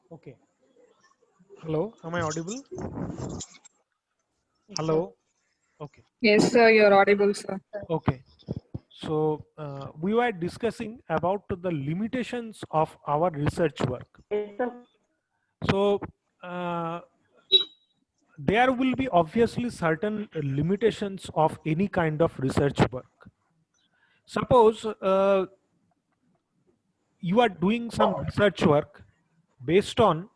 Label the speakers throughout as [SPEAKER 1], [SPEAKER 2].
[SPEAKER 1] Okay. Hello, am I audible?
[SPEAKER 2] Yes, sir.
[SPEAKER 1] Hello. Okay.
[SPEAKER 3] Yes, sir, you're audible, sir.
[SPEAKER 1] Okay. So we were discussing about the limitations of our research work.
[SPEAKER 2] Yes, sir.
[SPEAKER 1] So uh, there will be obviously certain limitations of any kind of research work. Suppose you are doing some research work based on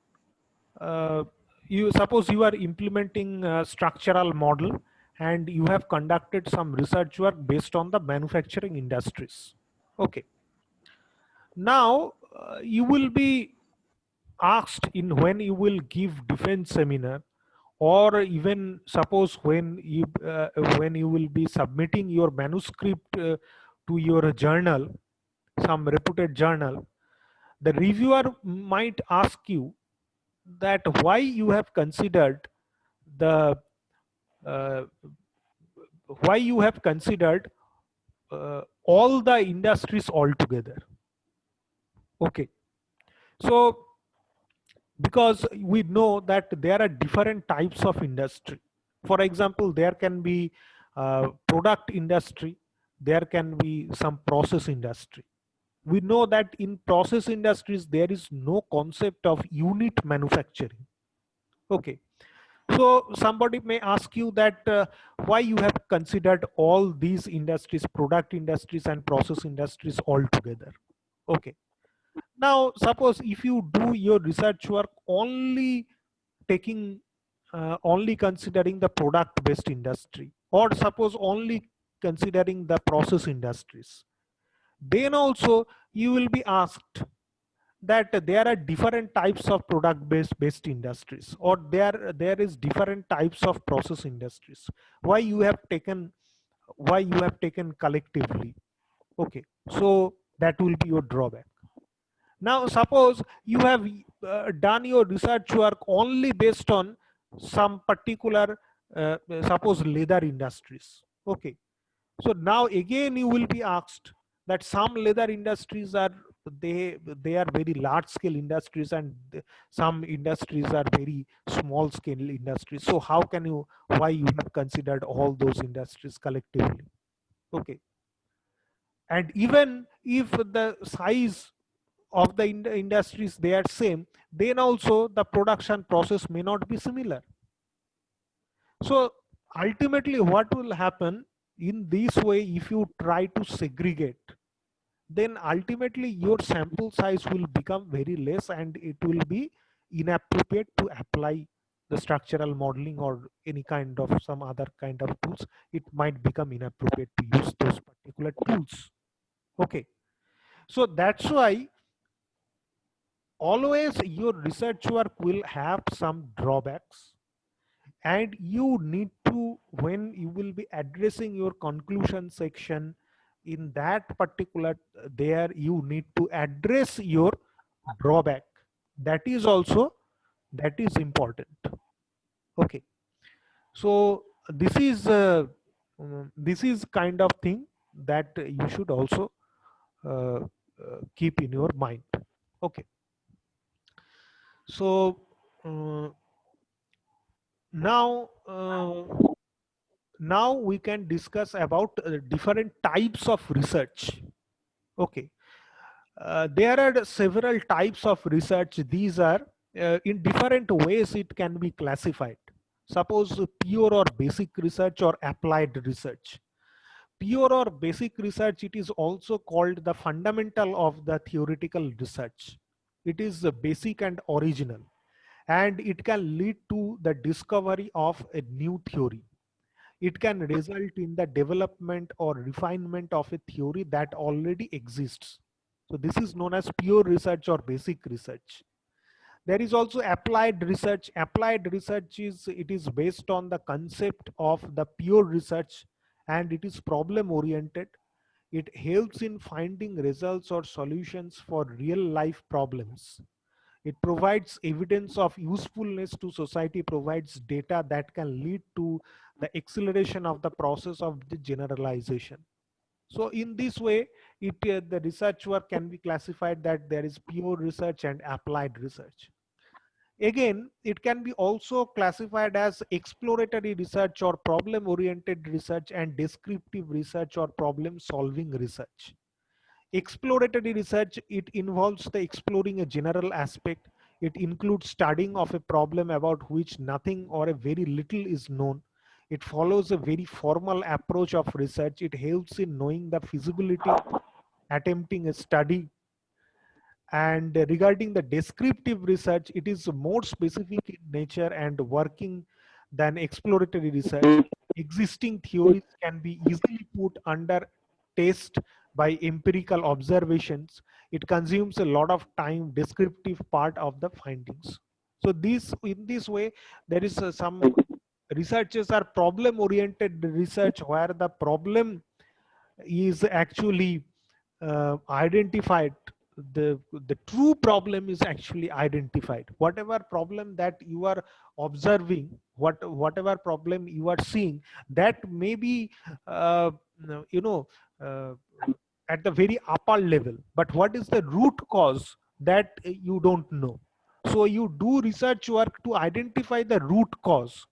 [SPEAKER 1] uh, you suppose you are implementing a structural model and you have conducted some research work based on the manufacturing industries. Okay. Now you will be asked in when you will give defense seminar, or even suppose when you will be submitting your manuscript to your journal, some reputed journal, the reviewer might ask you that why you have considered the uh, why you have considered all the industries altogether. Okay. So because we know that there are different types of industry. For example, there can be product industry, there can be some process industry. We know that in process industries there is no concept of unit manufacturing. Okay. So somebody may ask you that why you have considered all these industries, product industries and process industries all together. Okay. Now suppose if you do your research work only taking only considering the product based industry, or suppose only considering the process industries, then also you will be asked that there are different types of product based industries, or there is different types of process industries. Why you have taken, why you have taken collectively? Okay. So that will be your drawback. Now suppose you have done your research work only based on some particular suppose leather industries. Okay. So now again you will be asked that some leather industries are, they are very large scale industries, and some industries are very small scale industries. So how can you, why you have considered all those industries collectively? Okay. And even if the size of the industries they are same, then also the production process may not be similar. So ultimately what will happen in this way, if you try to segregate, then ultimately your sample size will become very less and it will be inappropriate to apply the structural modeling or any kind of some other kind of tools. It might become inappropriate to use those particular tools. Okay. So that's why always your research work will have some drawbacks, and you need to, when you will be addressing your conclusion section, in that particular there you need to address your drawback. That is also, that is important. Okay. So this is kind of thing that you should also uh, keep in your mind. Okay. So now now we can discuss about different types of research. Okay. There are several types of research. These are in different ways it can be classified. Suppose pure or basic research or applied research. Pure or basic research, it is also called the fundamental of the theoretical research. It is basic and original, and it can lead to the discovery of a new theory. It can result in the development or refinement of a theory that already exists. So this is known as pure research or basic research. There is also applied research. Applied research is, it is based on the concept of the pure research, and it is problem oriented. It helps in finding results or solutions for real life problems. It provides evidence of usefulness to society, provides data that can lead to the acceleration of the process of the generalization. So in this way, the research work can be classified that there is pure research and applied research. Again, it can be also classified as exploratory research or problem oriented research, and descriptive research or problem solving research. Exploratory research, it involves the exploring a general aspect. It includes studying of a problem about which nothing or a very little is known. It follows a very formal approach of research. It helps in knowing the feasibility, attempting a study. And regarding the descriptive research, it is more specific in nature and working than exploratory research. Existing theories can be easily put under test by empirical observations. It consumes a lot of time, descriptive part of the findings. So this, in this way, there is some researches are problem oriented research, where the problem is actually identified. The true problem is actually identified. Whatever problem that you are observing, whatever problem you are seeing, that may be uh, you know uh, at the very upper level, but what is the root cause, that you don't know. So you do research work to identify the root cause.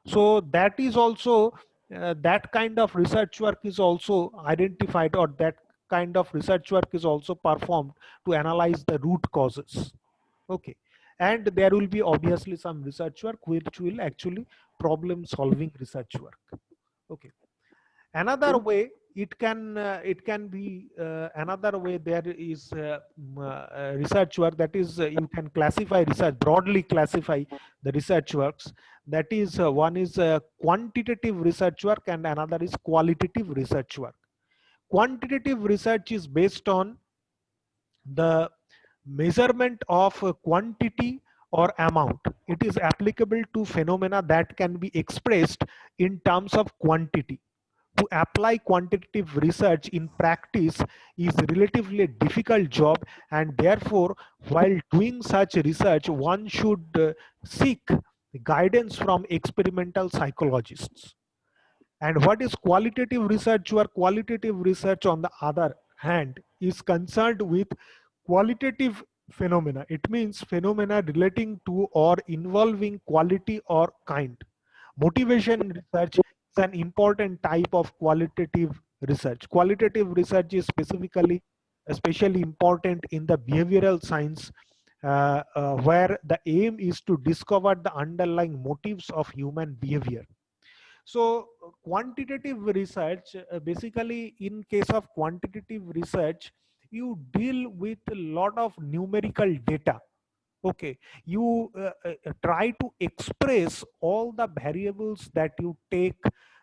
[SPEAKER 1] So that is also that kind of research work is also identified, or that kind of research work is also performed to analyze the root causes. Okay. And there will be obviously some research work which will actually problem solving research work. Okay. Another way, it can be another way, there is research work, that is you can classify research, broadly classify the research works. That is one is quantitative research work, and another is qualitative research work. Quantitative research is based on the measurement of quantity or amount. It is applicable to phenomena that can be expressed in terms of quantity. To apply quantitative research in practice is relatively a difficult job, and therefore while doing such research one should seek guidance from experimental psychologists. And what is qualitative research? Or qualitative research, on the other hand, is concerned with qualitative phenomena. It means phenomena relating to or involving quality or kind. Motivation research is an important type of qualitative research. Qualitative research is especially important in the behavioral science, where the aim is to discover the underlying motives of human behavior. So quantitative research, basically in case of quantitative research, you deal with a lot of numerical data. Okay. You try to express all the variables that you take.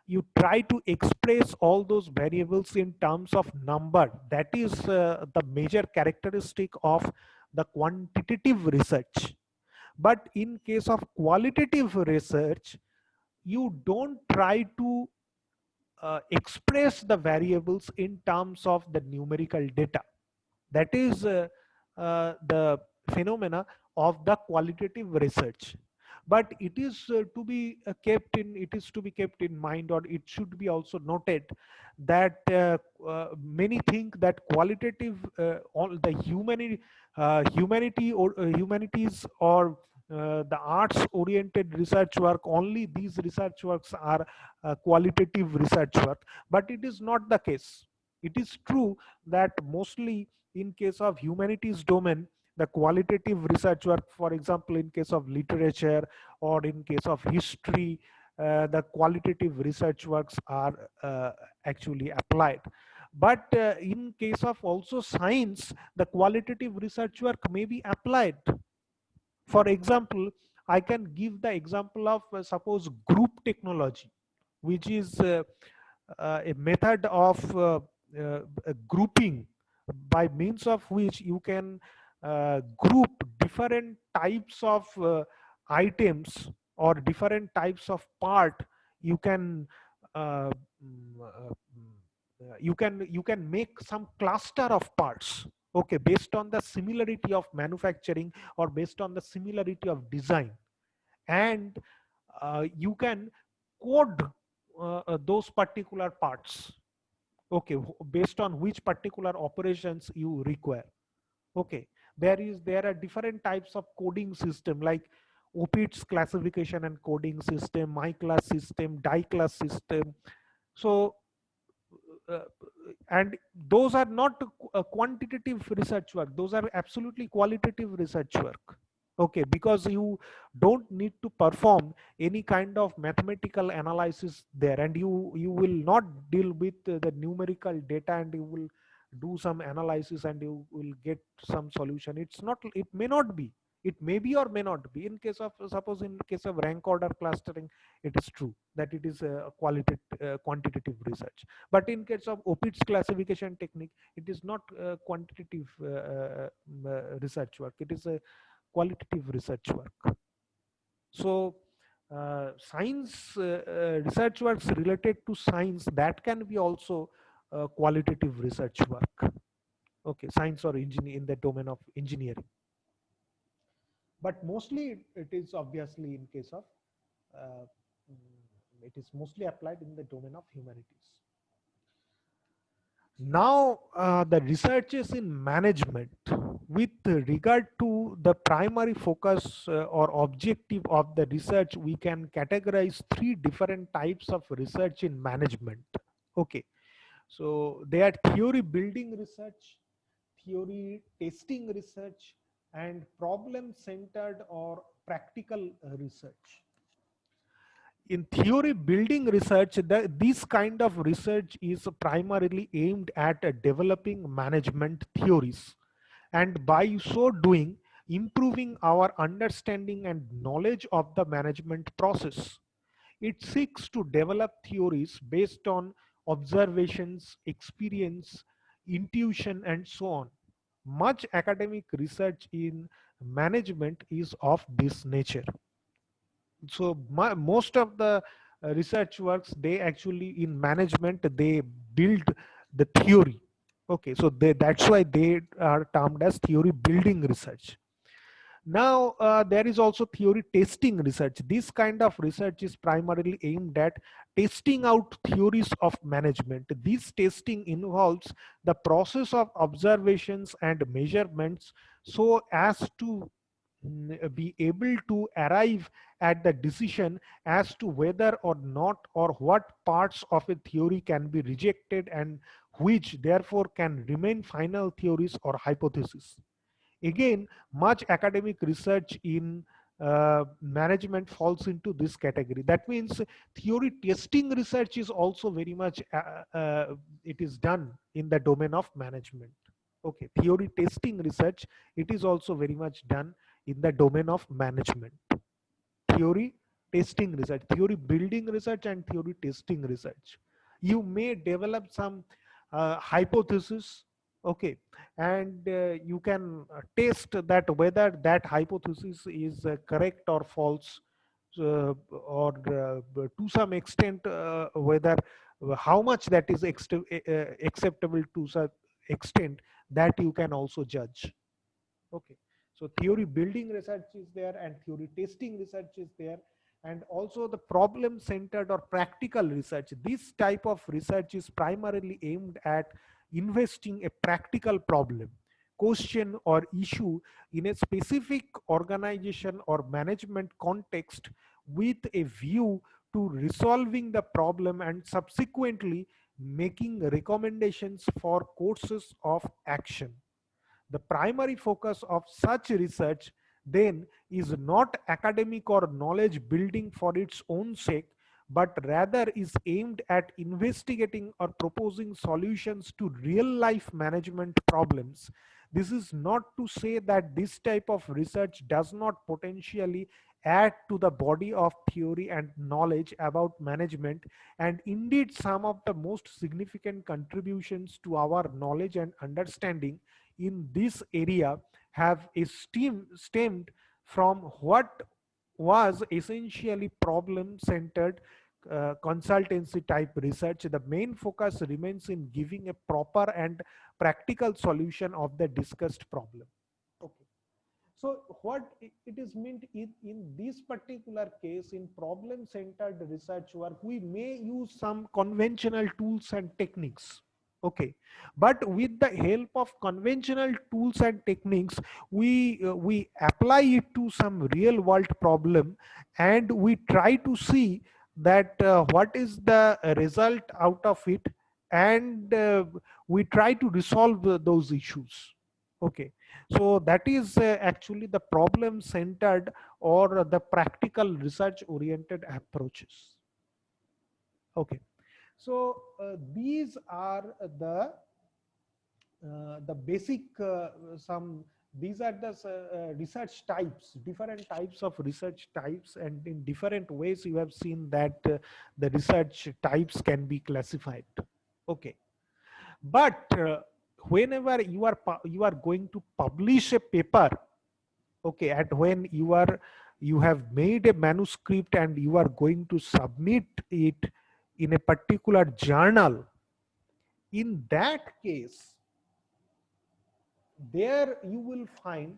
[SPEAKER 1] You try to express all those variables in terms of number. That is the major characteristic of the quantitative research. But in case of qualitative research, you don't try to express the variables in terms of the numerical data. That is the phenomena of the qualitative research. But it is to be kept in mind, or it should be also noted, that many think that qualitative all the humanity humanities, or the arts oriented research work, only these research works are qualitative research work, but it is not the case. It is true that mostly in case of humanities domain, the qualitative research work, for example in case of literature or in case of history, the qualitative research works are actually applied. But in case of also science, the qualitative research work may be applied. For example, I can give the example of suppose group technology, which is a method of grouping, by means of which you can group different types of items or different types of part. You can uh, you can make some cluster of parts, okay, based on the similarity of manufacturing or based on the similarity of design. And you can code those particular parts, okay, based on which particular operations you require. Okay, there are different types of coding system like OPITS classification and coding system, my class system, die class system. So uh, and those are not quantitative research work, those are absolutely qualitative research work. Okay, because you don't need to perform any kind of mathematical analysis there, and you will not deal with the numerical data, and you will do some analysis and you will get some solution. It's not, it may not be, it may be or may not be. In case of, suppose in case of rank order clustering, it is true that it is a qualitative quantitative research. But in case of OPITS classification technique, it is not quantitative research work, it is a qualitative research work. So science research works related to science, that can be also qualitative research work. Okay, science or engineering in the domain of engineering, but mostly it is obviously in case of uh, it is mostly applied in the domain of humanities. Now, the researches in management, with regard to the primary focus or objective of the research, we can categorize three different types of research in management. Okay, so they are theory building research, theory testing research, and problem centered or practical research. In theory building research, this kind of research is primarily aimed at developing management theories, and by so doing improving our understanding and knowledge of the management process. It seeks to develop theories based on observations, experience, intuition, and so on. Much academic research in management is of this nature. So most of the research works, they actually in management they build the theory. Okay, so that's why they are termed as theory building research. Now there is also theory testing research. This kind of research is primarily aimed at testing out theories of management. This testing involves the process of observations and measurements so as to be able to arrive at the decision as to whether or not or what parts of a theory can be rejected and which therefore can remain final theories or hypotheses. Again, much academic research in management falls into this category. That means theory testing research is also very much it is done in the domain of management. Okay, theory testing research, it is also very much done in the domain of management. Theory testing research, theory building research, and theory testing research. You may develop some hypothesis, okay, and you can test that whether that hypothesis is correct or false, or to some extent whether how much that is acceptable to such extent that you can also judge. Okay, so theory building research is there and theory testing research is there, and also the problem centered or practical research. This type of research is primarily aimed at investing a practical problem, question or issue in a specific organization or management context with a view to resolving the problem and subsequently making recommendations for courses of action. The primary focus of such research then is not academic or knowledge building for its own sake, but rather is aimed at investigating or proposing solutions to real life management problems. This is not to say that this type of research does not potentially add to the body of theory and knowledge about management, and indeed some of the most significant contributions to our knowledge and understanding in this area have stemmed from what was essentially problem centered consultancy type research. The main focus remains in giving a proper and practical solution of the discussed problem. Okay. So what it is meant in this particular case, in problem centered research work, we may use some conventional tools and techniques. Okay, but with the help of conventional tools and techniques, we apply it to some real world problem, and we try to see that what is the result out of it, and we try to resolve those issues. Okay, so that is actually the problem centered or the practical research oriented approaches. Okay, so these are the basic some these are the research types, different types of research types, and in different ways you have seen that the research types can be classified. Okay, but whenever you are going to publish a paper, okay, and when you have made a manuscript and you are going to submit it in a particular journal, in that case there you will find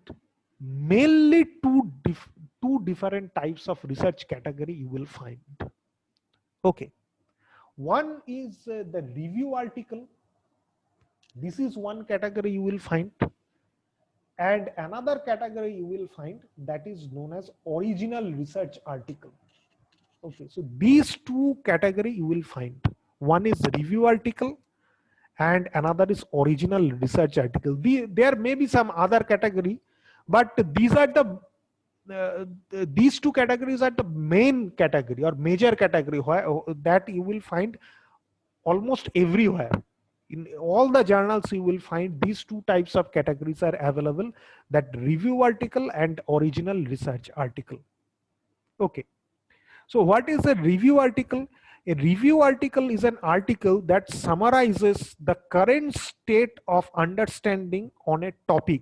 [SPEAKER 1] mainly two different types of research category you will find. Okay, one is the review article. This is one category you will find, and another category you will find that is known as original research article. Okay, so these two category you will find. One is review article and another is original research article. There may be some other category, but these are these two categories are the main category or major category that you will find almost everywhere. In all the journals you will find these two types of categories are available, that review article and original research article. Okay, so what is a review article? A review article is an article that summarizes the current state of understanding on a topic.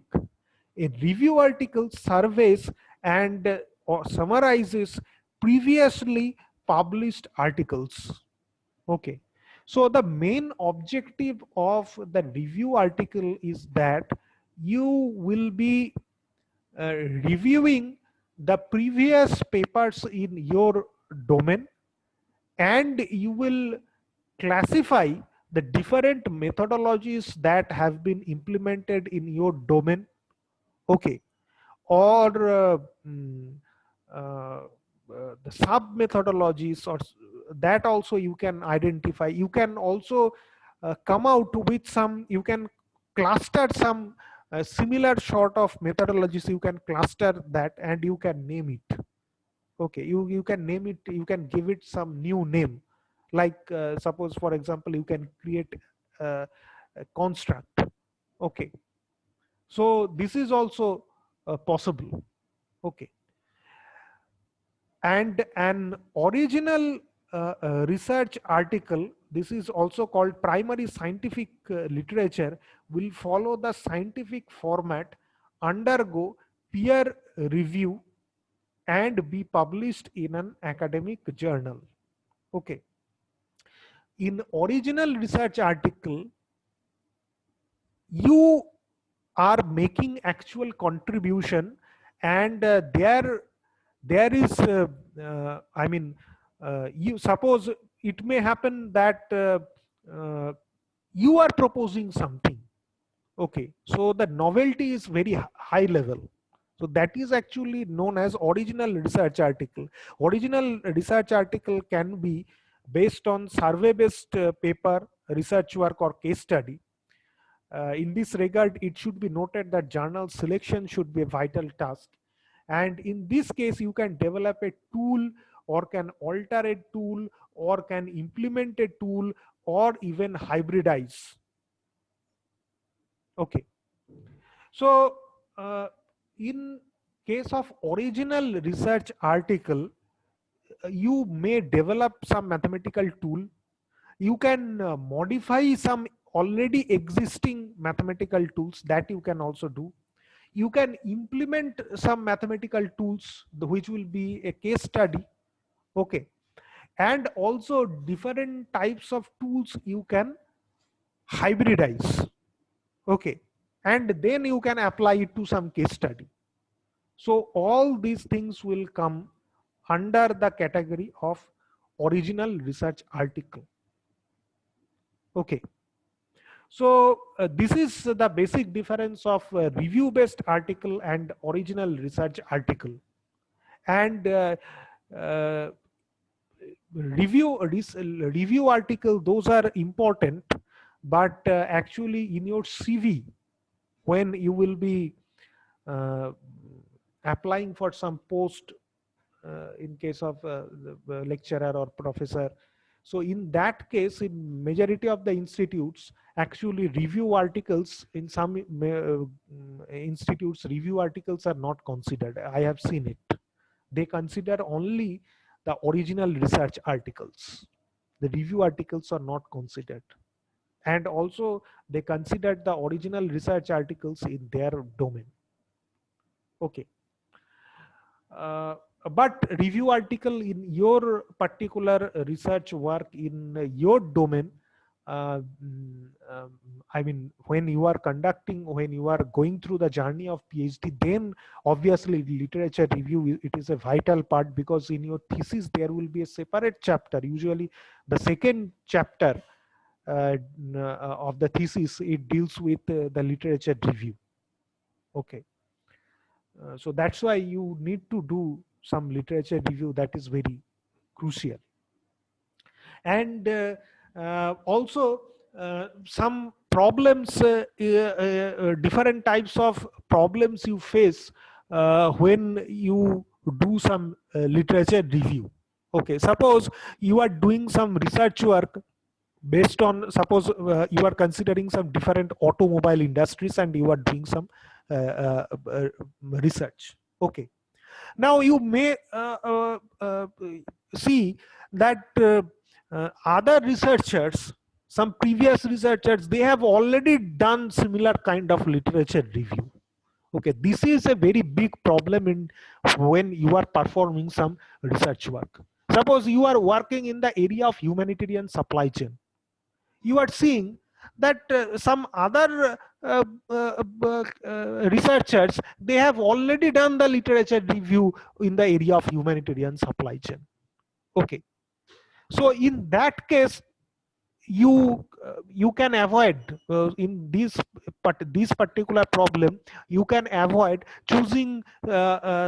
[SPEAKER 1] A review article surveys and or summarizes previously published articles. Okay, so the main objective of the review article is that you will be reviewing the previous papers in your domain, and you will classify the different methodologies that have been implemented in your domain. Okay, or the sub methodologies, or that also you can identify. You can also come out with some, you can cluster some similar sort of methodologies, you can cluster that and you can name it. Okay, you can name it, you can give it some new name, like suppose for example you can create a construct. Okay, so this is also possible. Okay, and an original research article, this is also called primary scientific literature, will follow the scientific format, undergo peer review, and be published in an academic journal. Okay, in original research article you are making actual contribution, and there is I mean you suppose it may happen that you are proposing something. Okay, so the novelty is very high level. So that is actually known as original research article. Original research article can be based on survey based paper, research work or case study. In this regard, it should be noted that journal selection should be a vital task. And in this case, you can develop a tool or can alter a tool or can implement a tool or even hybridize. Okay. So, in case of original research article, you may develop some mathematical tool. You can modify some already existing mathematical tools that you can also do. You can implement some mathematical tools which will be a case study. Okay, and also different types of tools you can hybridize. Okay, and then you can apply it to some case study. So all these things will come under the category of original research article. Okay. So this is the basic difference of review based article and original research article. And uh, review article, those are important, but actually in your CV, when you will be uh, applying for some post, in case of the lecturer or professor, so in that case, in majority of the institutes, actually review articles, in some institutes, review articles are not considered. I have seen it. They consider only the original research articles. The review articles are not considered. And also they considered the original research articles in their domain. Okay. Uh, but review article in your particular research work in your domain, I mean, when you are conducting, when you are going through the journey of PhD, then obviously literature review, it is a vital part, because in your thesis there will be a separate chapter. Usually the second chapter of the thesis, it deals with the literature review. Okay. So that's why you need to do some literature review. That is very crucial. And also some problems, different types of problems you face when you do some literature review. Okay, suppose you are doing some research work based on, suppose you are considering some different automobile industries and you are doing some research. Okay, now you may see that other researchers, some previous researchers, they have already done similar kind of literature review. Okay, this is a very big problem in when you are performing some research work. Suppose you are working in the area of humanitarian supply chain, you are seeing that some other researchers, they have already done the literature review in the area of humanitarian supply chain. Okay, so in that case, you can avoid in this particular problem, you can avoid choosing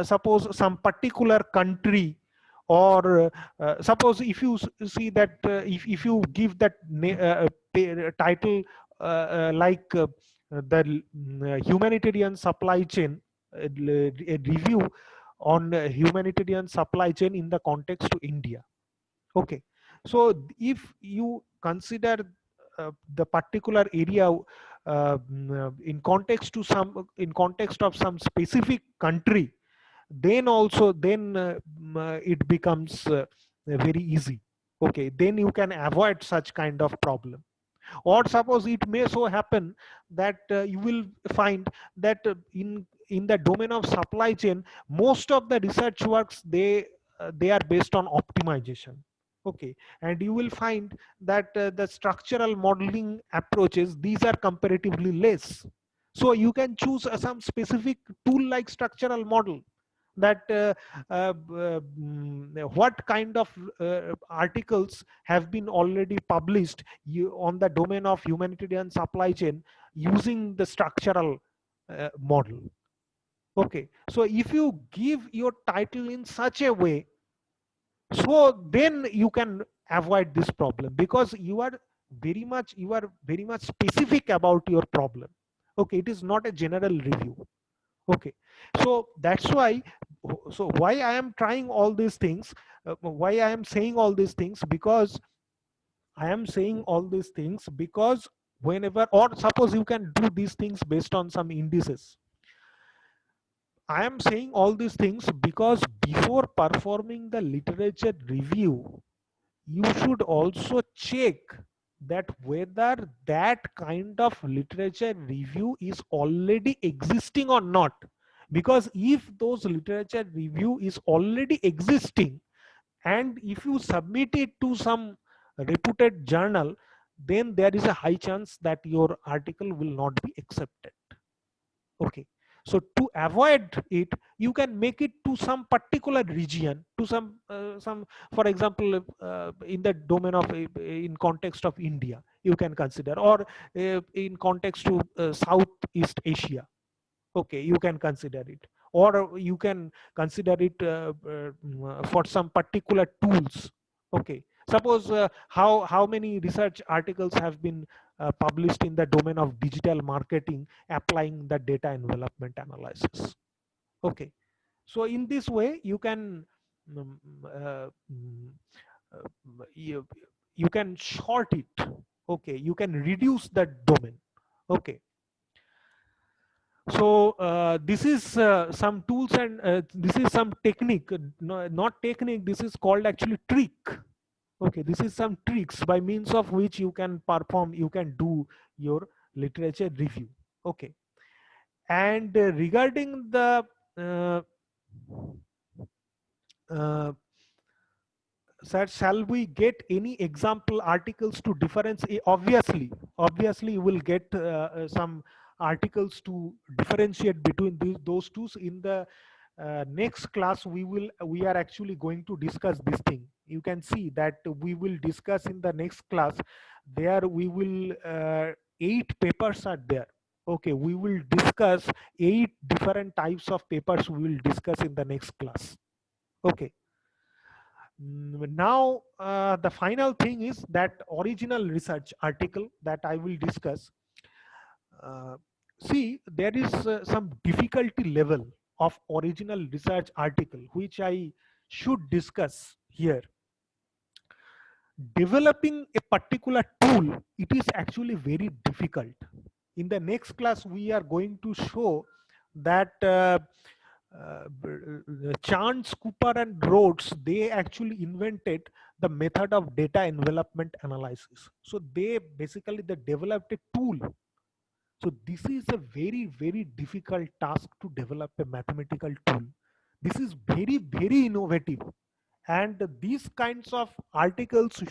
[SPEAKER 1] suppose some particular country, or suppose if you see that if you give that title like the humanitarian supply chain, a review on humanitarian supply chain in the context to India. Okay, so if you consider the particular area in context to some, in context of some specific country, then also then it becomes very easy. Okay, then you can avoid such kind of problem. Or suppose it may so happen that you will find that in the domain of supply chain, most of the research works, they are based on optimization. Okay, and you will find that the structural modeling approaches, these are comparatively less. So you can choose some specific tool like structural model, that what kind of articles have been already published on the domain of humanitarian supply chain. using the structural model. Okay, so if you give your title in such a way, so then you can avoid this problem, because you are very much specific about your problem. Okay, it is not a general review. Okay, so that's why, so why I am trying all these things, why I am saying all these things, because I am saying all these things because whenever, or suppose you can do these things based on some indices. I am saying all these things because before performing the literature review, you should also check that whether that kind of literature review is already existing or not. Because if those literature review is already existing, and if you submit it to some reputed journal, then there is a high chance that your article will not be accepted. Okay, so to avoid it, you can make it to some particular region, to some, for example, in the domain of, in context of India you can consider, or in context to Southeast Asia. Okay, you can consider it, or you can consider it for some particular tools. Okay, suppose how many research articles have been published in the domain of digital marketing applying the data envelopment analysis. Okay, so in this way you can um, uh, mm, you, you can short it. Okay, you can reduce that domain. Okay, so this is some tools, and this is some technique, no, not technique, this is called actually trick. Okay, this is some tricks by means of which you can perform, you can do your literature review. Okay, and regarding the uh, uh, sir, shall we get any example articles to differentiate? Obviously you will get some articles to differentiate between those two. In the next class we are actually going to discuss this thing. You can see that we will discuss in the next class. There we will 8 papers are there. Okay, we will discuss 8 different types of papers we will discuss in the next class. Okay. Now the final thing is that original research article that I will discuss. uh, See, there is some difficulty level of original research article which I should discuss here. Developing a particular tool, it is actually very difficult. In the next class we are going to show that Chance, Cooper and Rhodes, they actually invented the method of data envelopment analysis. So they basically they developed a tool. So this is a very, very difficult task to develop a mathematical tool. This is very, very innovative. And these kinds of articles,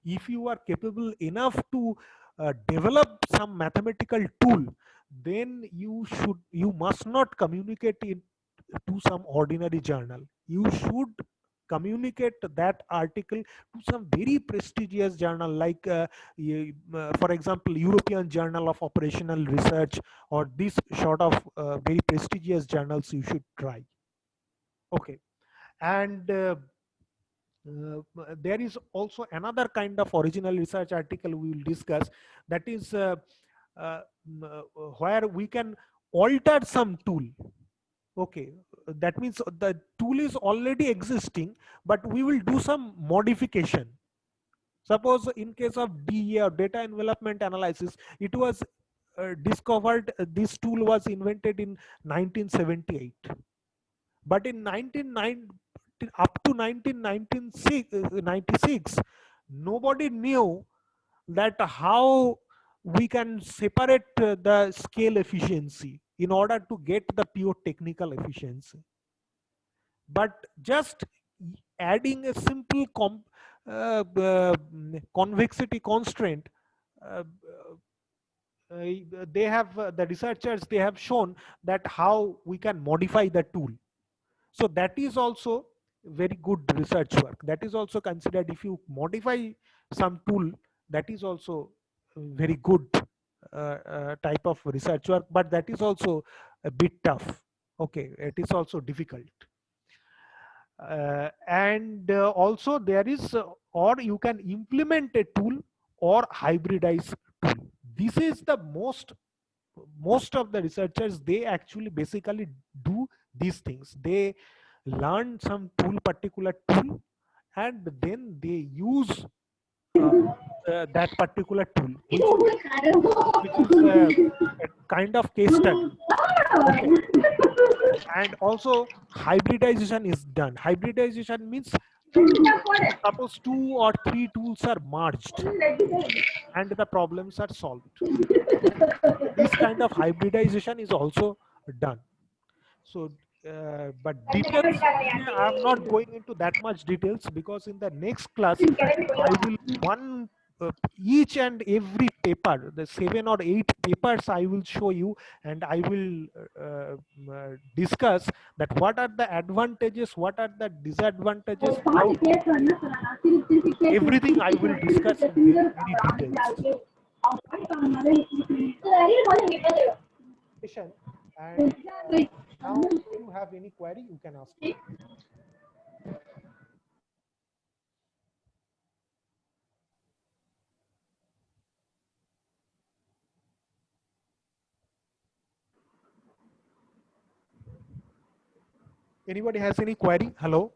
[SPEAKER 1] if you are capable enough to develop some mathematical tool, then you must not communicate it to some ordinary journal. You should communicate that article to some very prestigious journal, like for example European Journal of Operational Research, or this sort of very prestigious journals you should try. Okay, and there is also another kind of original research article we will discuss, that is uh, where we can alter some tool. Okay, that means the tool is already existing, but we will do some modification. Suppose in case of DEA, or data envelopment analysis, it was discovered, this tool was invented in 1978. But in 1990, up to 1996, nobody knew that how we can separate the scale efficiency in order to get the pure technical efficiency. But just adding a simple convexity constraint, uh, they have the researchers, they have shown that how we can modify the tool. So that is also very good research work. That is also considered, if you modify some tool, that is also very good type of research work, but that is also a bit tough. Okay, it is also difficult. And also there is, or you can implement a tool or hybridize tool. This is the most of the researchers, they actually basically do these things. They learn some particular tool, and then they use that particular tool, which is a kind of case study. Okay. And also hybridization is done. Hybridization means suppose 2 or 3 tools are merged and the problems are solved. This kind of hybridization is also done. So but details, I am not going into that much details, because in the next class I will one each and every paper, the 7 or 8 papers I will show you, and I will discuss that what are the advantages, what are the disadvantages, how everything I will discuss in very, very details. Session. And now if you have any query, you can ask me. Anybody has any query? Hello?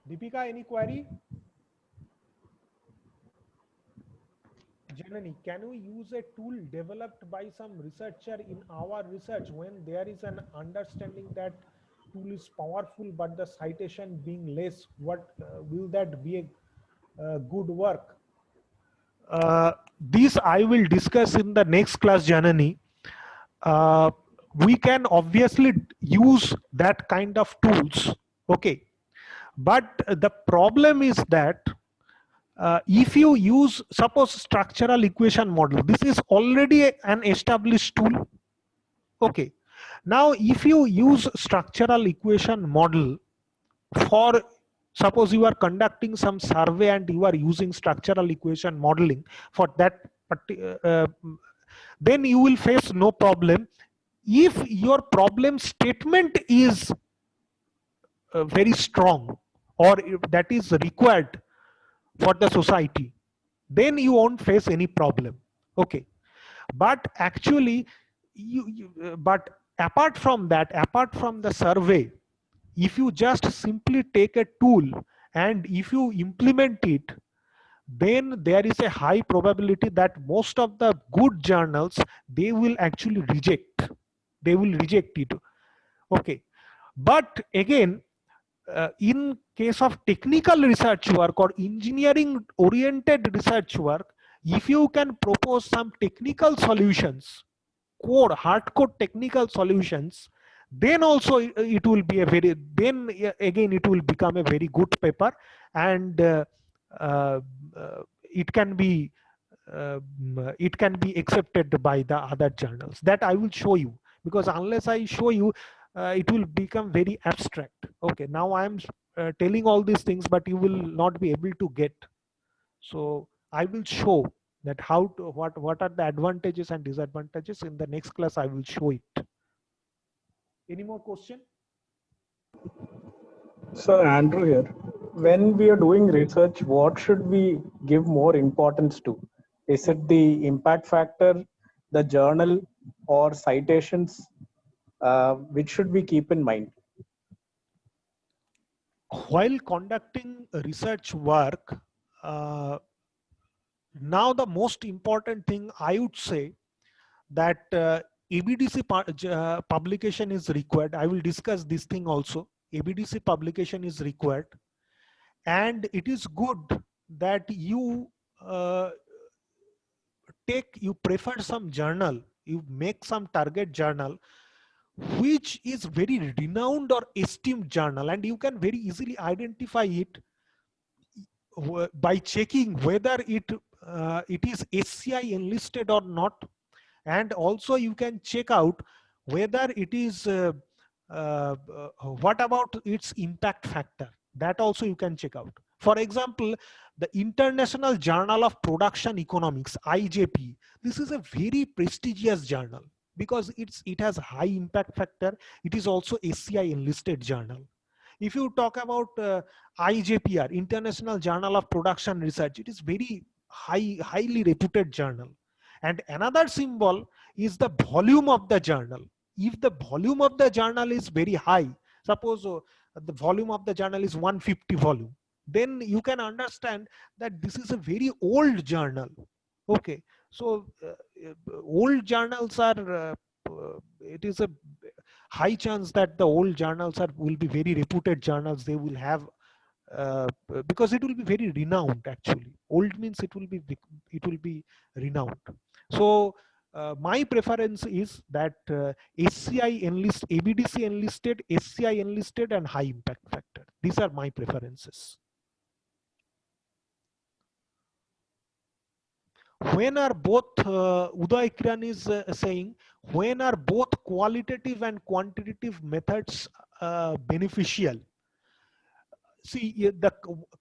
[SPEAKER 1] Deepika, any query? Janani, can we use a tool developed by some researcher in our research when there is an understanding that tool is powerful but the citation being less? What will that be a good work? This I will discuss in the next class, Janani. We can obviously use that kind of tools, okay, but the problem is that if you use, suppose, structural equation model, this is already an established tool, okay. Now if you use structural equation model for, suppose you are conducting some survey and you are using structural equation modeling for that then you will face no problem. If your problem statement is very strong, or if that is required for the society, then you won't face any problem, okay. But actually but apart from that, apart from the survey, if you just simply take a tool and if you implement it, then there is a high probability that most of the good journals, they will actually reject, they will reject it, okay. But again, in case of technical research work or engineering oriented research work, if you can propose some technical solutions, hardcore technical solutions, then also it will be a very, then again it will become a very good paper. And uh, it can be it can be accepted by the other journals. That I will show you, because unless I show you, it will become very abstract, okay. Now I am telling all these things, but you will not be able to get. So I will show that how to, what are the advantages and disadvantages. In the next class I will show it. Any more question?
[SPEAKER 2] So Andrew here, when we are doing research, what should we give more importance to? Is it the impact factor, the journal, or citations? Which should we keep in mind?
[SPEAKER 1] While conducting research work, now the most important thing I would say that ABDC publication is required. I will discuss this thing also. ABDC publication is required, and it is good that you you prefer some journal, you make some target journal which is very renowned or esteemed journal, and you can very easily identify it by checking whether it is SCI enlisted or not, And also you can check out whether it is what about its impact factor, that also you can check out. For example, the International Journal of Production Economics, IJP, this is a very prestigious journal because it has high impact factor. It is also ACI enlisted journal. If you talk about IJPR, International Journal of Production Research, it is very highly reputed journal. And another symbol is the volume of the journal. If the volume of the journal is very high, suppose the volume of the journal is 150 volume, then you can understand that this is a very old journal. Okay, so old journals are, it is a high chance that the old journals will be very reputed journals. They will have because it will be very renowned. Actually, old means it will be renowned. So my preference is that ABDC enlisted, SCI enlisted, and high impact factor. These are my preferences. When are both, Uday Kiran is saying, when are both qualitative and quantitative methods beneficial? See, the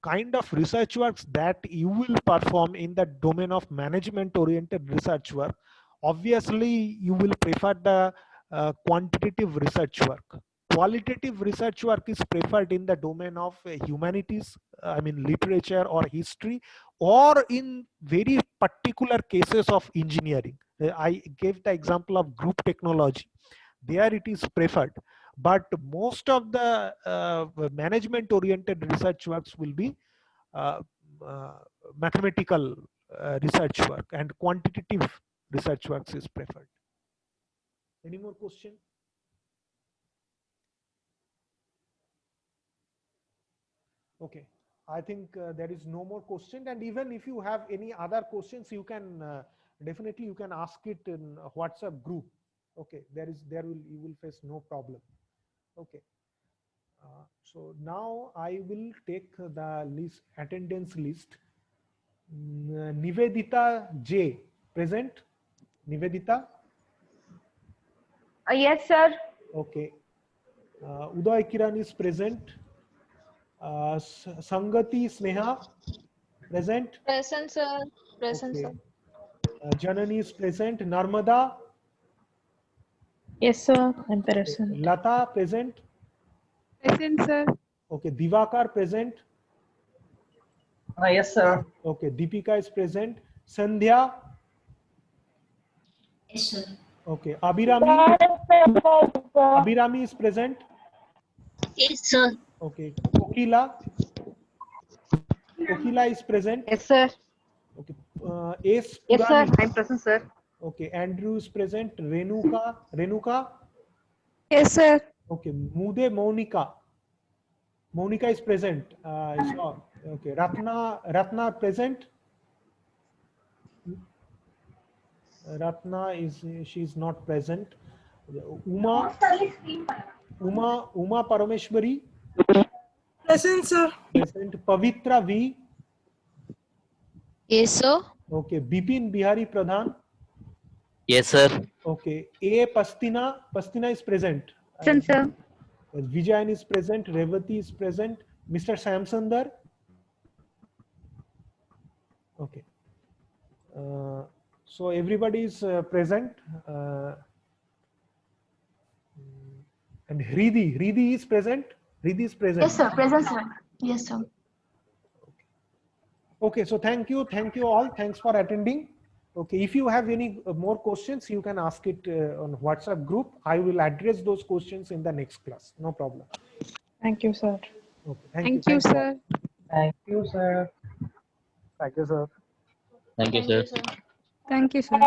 [SPEAKER 1] kind of research works that you will perform in the domain of management oriented research work, obviously you will prefer the quantitative research work. Qualitative research work is preferred in the domain of humanities, I mean literature or history, or in very particular cases of engineering. I gave the example of group technology. There it is preferred, but most of the management oriented research works will be uh, uh, mathematical research work, and quantitative research works is preferred. Any more question? Okay, I think there is no more question, and even if you have any other questions, you can definitely you can ask it in WhatsApp group. Okay, you will face no problem. Okay. So now I will take the list, attendance list. Nivedita J, present? Nivedita?
[SPEAKER 4] Yes, sir.
[SPEAKER 1] Okay. Uday Kiran is present. Sangati Sneha, present?
[SPEAKER 4] Present, sir. Present,
[SPEAKER 1] Okay.
[SPEAKER 4] sir.
[SPEAKER 1] Janani is present. Narmada?
[SPEAKER 5] Yes, sir. I'm
[SPEAKER 1] Okay.
[SPEAKER 5] present.
[SPEAKER 1] Lata, present?
[SPEAKER 3] Present, sir.
[SPEAKER 1] Okay. Divakar, present?
[SPEAKER 6] Yes, sir.
[SPEAKER 1] Okay. Deepika is present. Sandhya?
[SPEAKER 7] Yes, sir.
[SPEAKER 1] Okay. Abhirami? Abhirami is present?
[SPEAKER 7] Yes, sir.
[SPEAKER 1] Okay. Kokila? Kokila is present?
[SPEAKER 4] Yes, sir.
[SPEAKER 1] Okay. Ace
[SPEAKER 4] Yes, sir.
[SPEAKER 1] Purani?
[SPEAKER 4] I'm present, sir.
[SPEAKER 1] Okay. Andrew is present. Renuka? Renuka?
[SPEAKER 3] Yes, sir.
[SPEAKER 1] Okay. Mude Monica? Monica is present. Okay. Ratna present? Ratna is, she's not present. Uma Parameshwari?
[SPEAKER 3] Present, sir.
[SPEAKER 1] Present. Pavitra V?
[SPEAKER 7] Yes, sir.
[SPEAKER 1] Okay. Bipin Bihari Pradhan?
[SPEAKER 6] Yes, sir.
[SPEAKER 1] Okay. A Pastina? Pastina is present.
[SPEAKER 4] Present, sir.
[SPEAKER 1] Vijayan is present. Revati is present. Mr. Samsundar? Okay. So everybody is present. And Hridi is present. Hridi is present.
[SPEAKER 7] Yes, sir. Present, sir. Yes, sir.
[SPEAKER 1] Okay, so thank you all. Thanks for attending. Okay, if you have any more questions, you can ask it on WhatsApp group. I will address those questions in the next class. No problem.
[SPEAKER 5] Thank you, sir.
[SPEAKER 1] Okay,
[SPEAKER 3] Thank you, sir.
[SPEAKER 6] Thank you, sir.
[SPEAKER 2] Thank you, sir.
[SPEAKER 6] Thank you, sir.
[SPEAKER 3] Thank you, sir.